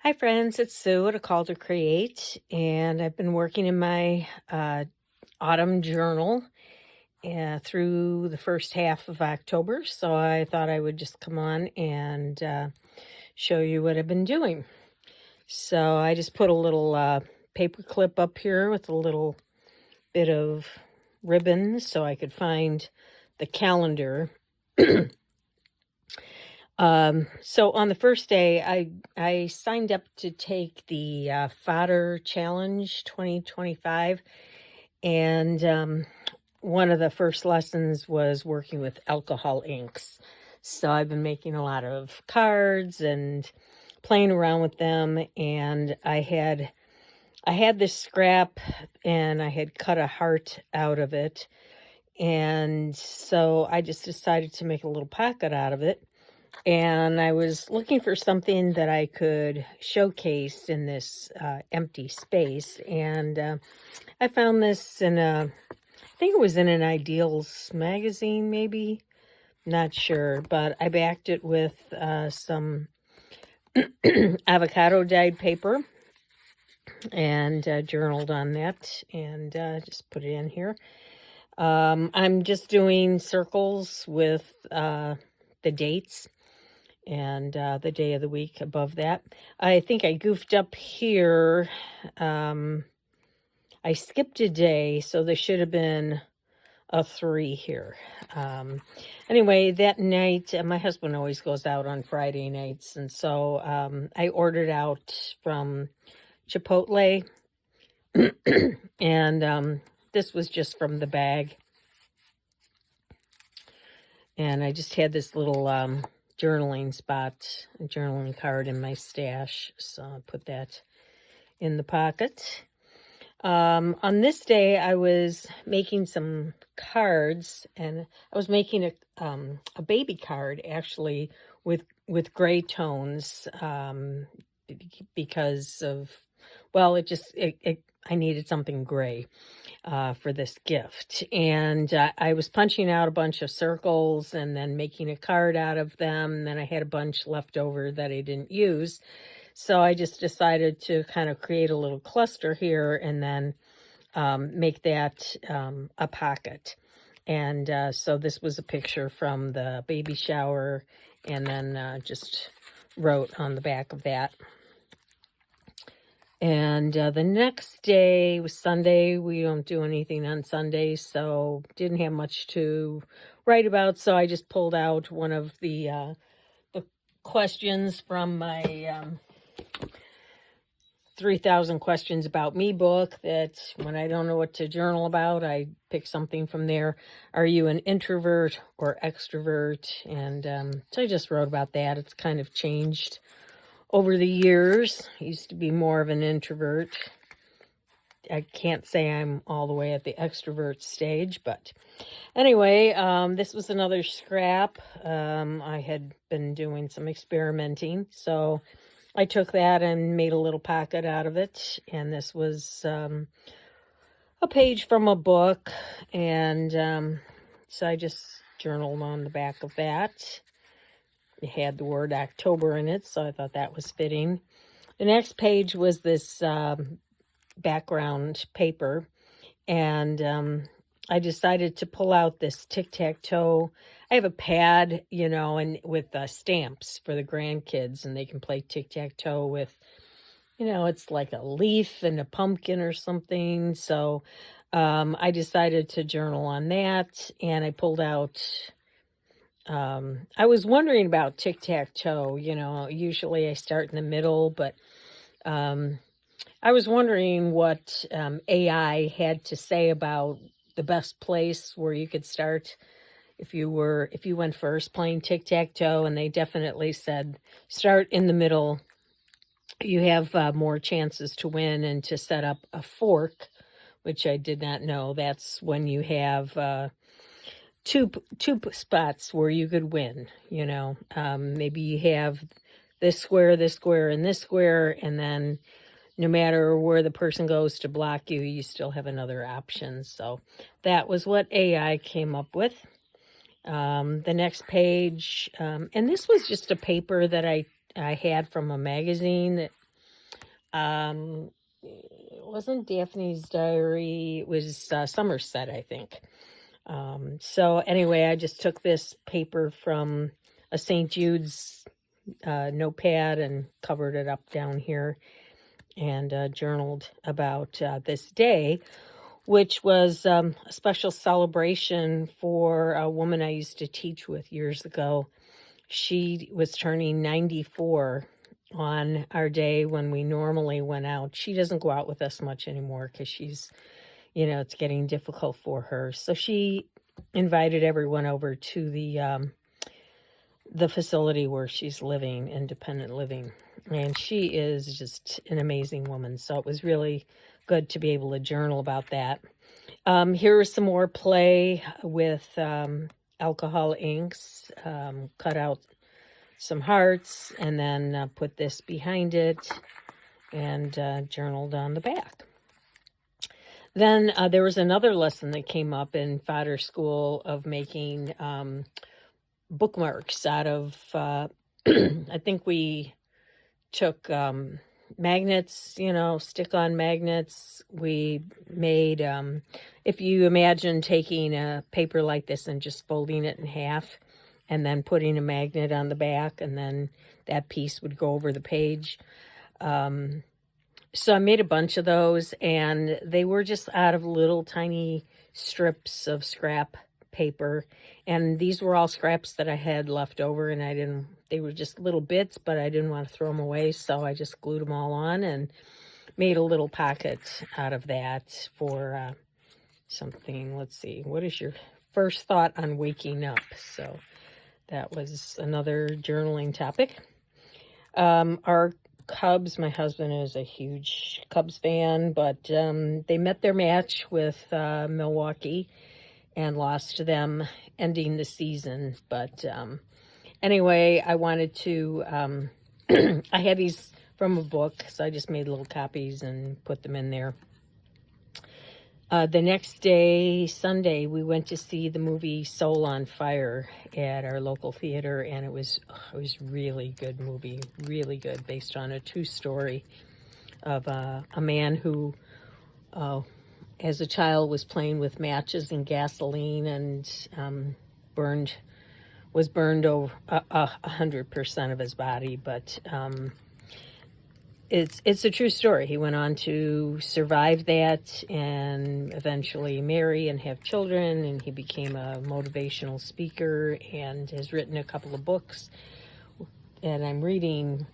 Hi, friends. It's Sue at A Call to Create, and I've been working in my autumn journal through the first half of October. So I thought I would just come on and show you what I've been doing. So I just put a little paper clip up here with a little bit of ribbon so I could find the calendar. So on the first day, I signed up to take the Fodder Challenge 2025, and one of the first lessons was working with alcohol inks. So I've been making a lot of cards and playing around with them, and I had this scrap, and I had cut a heart out of it, and so I just decided to make a little pocket out of it. And I was looking for something that I could showcase in this empty space. And I found this I think it was in an Ideals magazine, maybe. Not sure. But I backed it with some avocado dyed paper and journaled on that and just put it in here. I'm just doing circles with the dates and the day of the week above that. I think I goofed up here. I skipped a day, so there should have been a 3 here. Anyway, that night, my husband always goes out on Friday nights, and so I ordered out from Chipotle, and this was just from the bag. And I just had this little journaling spot, a journaling card in my stash. So I put that in the pocket. On this day, I was making some cards, and I was making a baby card actually with gray tones because of, well, I needed something gray for this gift. And I was punching out a bunch of circles and then making a card out of them. And then I had a bunch left over that I didn't use. So I just decided to kind of create a little cluster here and then make that a pocket. And so this was a picture from the baby shower, and then just wrote on the back of that. And the next day was Sunday. We don't do anything on Sundays, so didn't have much to write about. So I just pulled out one of the questions from my 3,000 Questions About Me book, that when I don't know what to journal about, I pick something from there. Are you an introvert or extrovert? And so I just wrote about that. It's kind of changed over the years. I used to be more of an introvert. I can't say I'm all the way at the extrovert stage, but anyway, this was another scrap. I had been doing some experimenting, so I took that and made a little pocket out of it. And this was a page from a book, and so I just journaled on the back of that. It had the word October in it, so I thought that was fitting. The next page was this background paper, and I decided to pull out this tic-tac-toe. I have a pad, and with stamps for the grandkids, and they can play tic-tac-toe with, it's like a leaf and a pumpkin or something. So I decided to journal on that, and I pulled out, I was wondering about tic-tac-toe. Usually I start in the middle, but I was wondering what AI had to say about the best place where you could start if you went first playing tic-tac-toe, and they definitely said start in the middle. You have more chances to win and to set up a fork, which I did not know. That's when you have two spots where you could win. Maybe you have this square, and this square, and then no matter where the person goes to block you, you still have another option. So that was what AI came up with. The next page, and this was just a paper that I had from a magazine that It wasn't Daphne's Diary. It was Somerset, I think. So anyway, I just took this paper from a St. Jude's notepad and covered it up down here and journaled about this day, which was a special celebration for a woman I used to teach with years ago. She was turning 94 on our day when we normally went out. She doesn't go out with us much anymore because she's, it's getting difficult for her. So she invited everyone over to the facility where she's living, independent living. And she is just an amazing woman. So it was really good to be able to journal about that. Here is some more play with alcohol inks, cut out some hearts, and then put this behind it and journaled on the back. Then there was another lesson that came up in fodder school of making bookmarks out of, I think we took magnets, stick-on magnets. We made, if you imagine taking a paper like this and just folding it in half and then putting a magnet on the back, and then that piece would go over the page. So I made a bunch of those, and they were just out of little tiny strips of scrap paper. And these were all scraps that I had left over, and they were just little bits, but I didn't want to throw them away. So I just glued them all on and made a little pocket out of that for something. Let's see, what is your first thought on waking up? So that was another journaling topic. Our Cubs, my husband is a huge Cubs fan, but they met their match with Milwaukee and lost to them, ending the season. But anyway, I wanted to, I had these from a book, so I just made little copies and put them in there. The next day, Sunday, we went to see the movie Soul on Fire at our local theater, and it was really good movie, really good, based on a true story of a man who, as a child, was playing with matches and gasoline and was burned over 100% of his body, but it's a true story. He went on to survive that and eventually marry and have children, and he became a motivational speaker and has written a couple of books. And I'm reading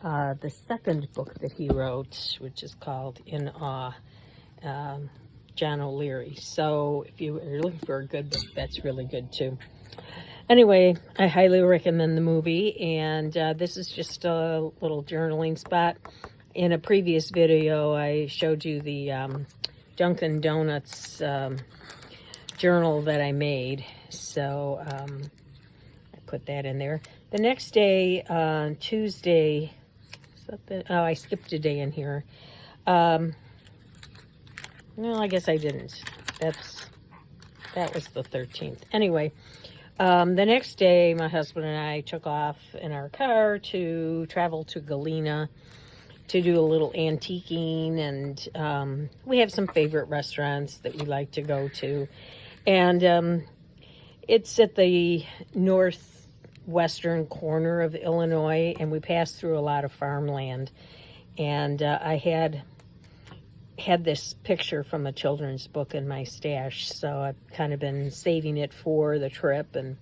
the second book that he wrote, which is called In Awe, John O'Leary. So if you are looking for a good book, that's really good too. Anyway, I highly recommend the movie, and this is just a little journaling spot. In a previous video, I showed you the Dunkin' Donuts journal that I made, so I put that in there. The next day, Tuesday, I skipped a day in here. No, I guess I didn't. That was the 13th. Anyway. The next day, my husband and I took off in our car to travel to Galena to do a little antiquing, and we have some favorite restaurants that we like to go to. And it's at the northwestern corner of Illinois, and we passed through a lot of farmland. And I had this picture from a children's book in my stash, so I've kind of been saving it for the trip and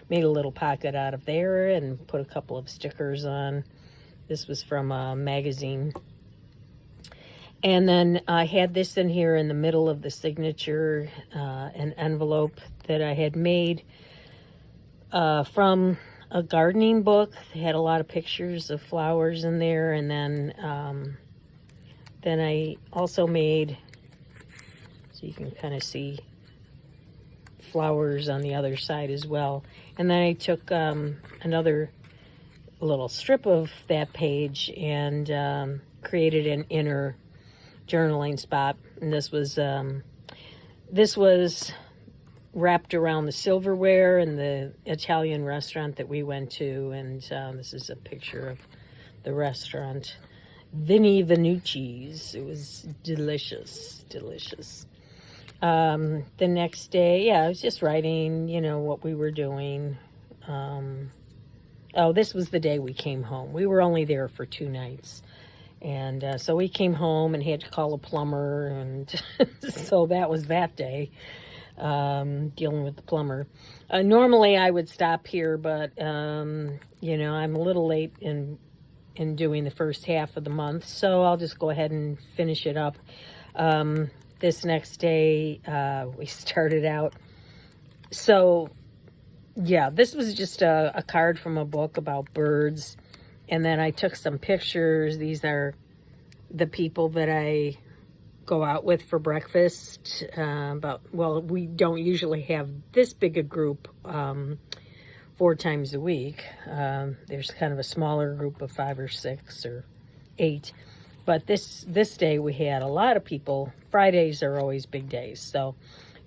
made a little pocket out of there and put a couple of stickers on. This was from a magazine. And then I had this in here in the middle of the signature, an envelope that I had made from a gardening book. It had a lot of pictures of flowers in there, and then I also made, so you can kind of see flowers on the other side as well. And then I took another little strip of that page and created an inner journaling spot. And this was wrapped around the silverware in the Italian restaurant that we went to. And this is a picture of the restaurant. Vinnie Venucci's. It was delicious, delicious. The next day, yeah, I was just writing, what we were doing. Oh, this was the day we came home. We were only there for 2 nights. And so we came home and had to call a plumber. And so that was that day, dealing with the plumber. Normally I would stop here, but, I'm a little late in doing the first half of the month. So I'll just go ahead and finish it up. This next day, we started out. So, yeah, this was just a card from a book about birds. And then I took some pictures. These are the people that I go out with for breakfast. We don't usually have this big a group 4 times a week. There's kind of a smaller group of 5 or 6 or 8. But this day we had a lot of people. Fridays are always big days. So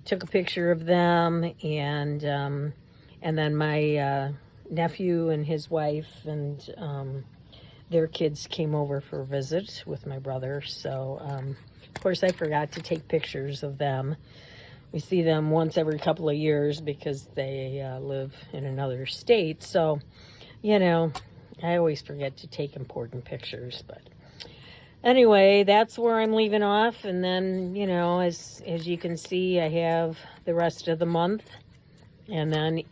took a picture of them, and then my nephew and his wife and their kids came over for a visit with my brother. So, of course, I forgot to take pictures of them. We see them once every couple of years because they live in another state. So, I always forget to take important pictures. But anyway, that's where I'm leaving off. And then, as you can see, I have the rest of the month. And then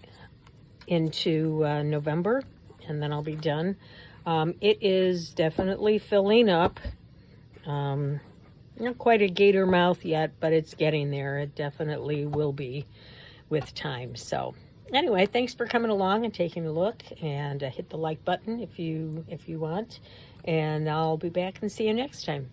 into November, and then I'll be done. It is definitely filling up. Not quite a gator mouth yet, but it's getting there. It definitely will be with time. So anyway, thanks for coming along and taking a look, and hit the like button if you want, and I'll be back and see you next time.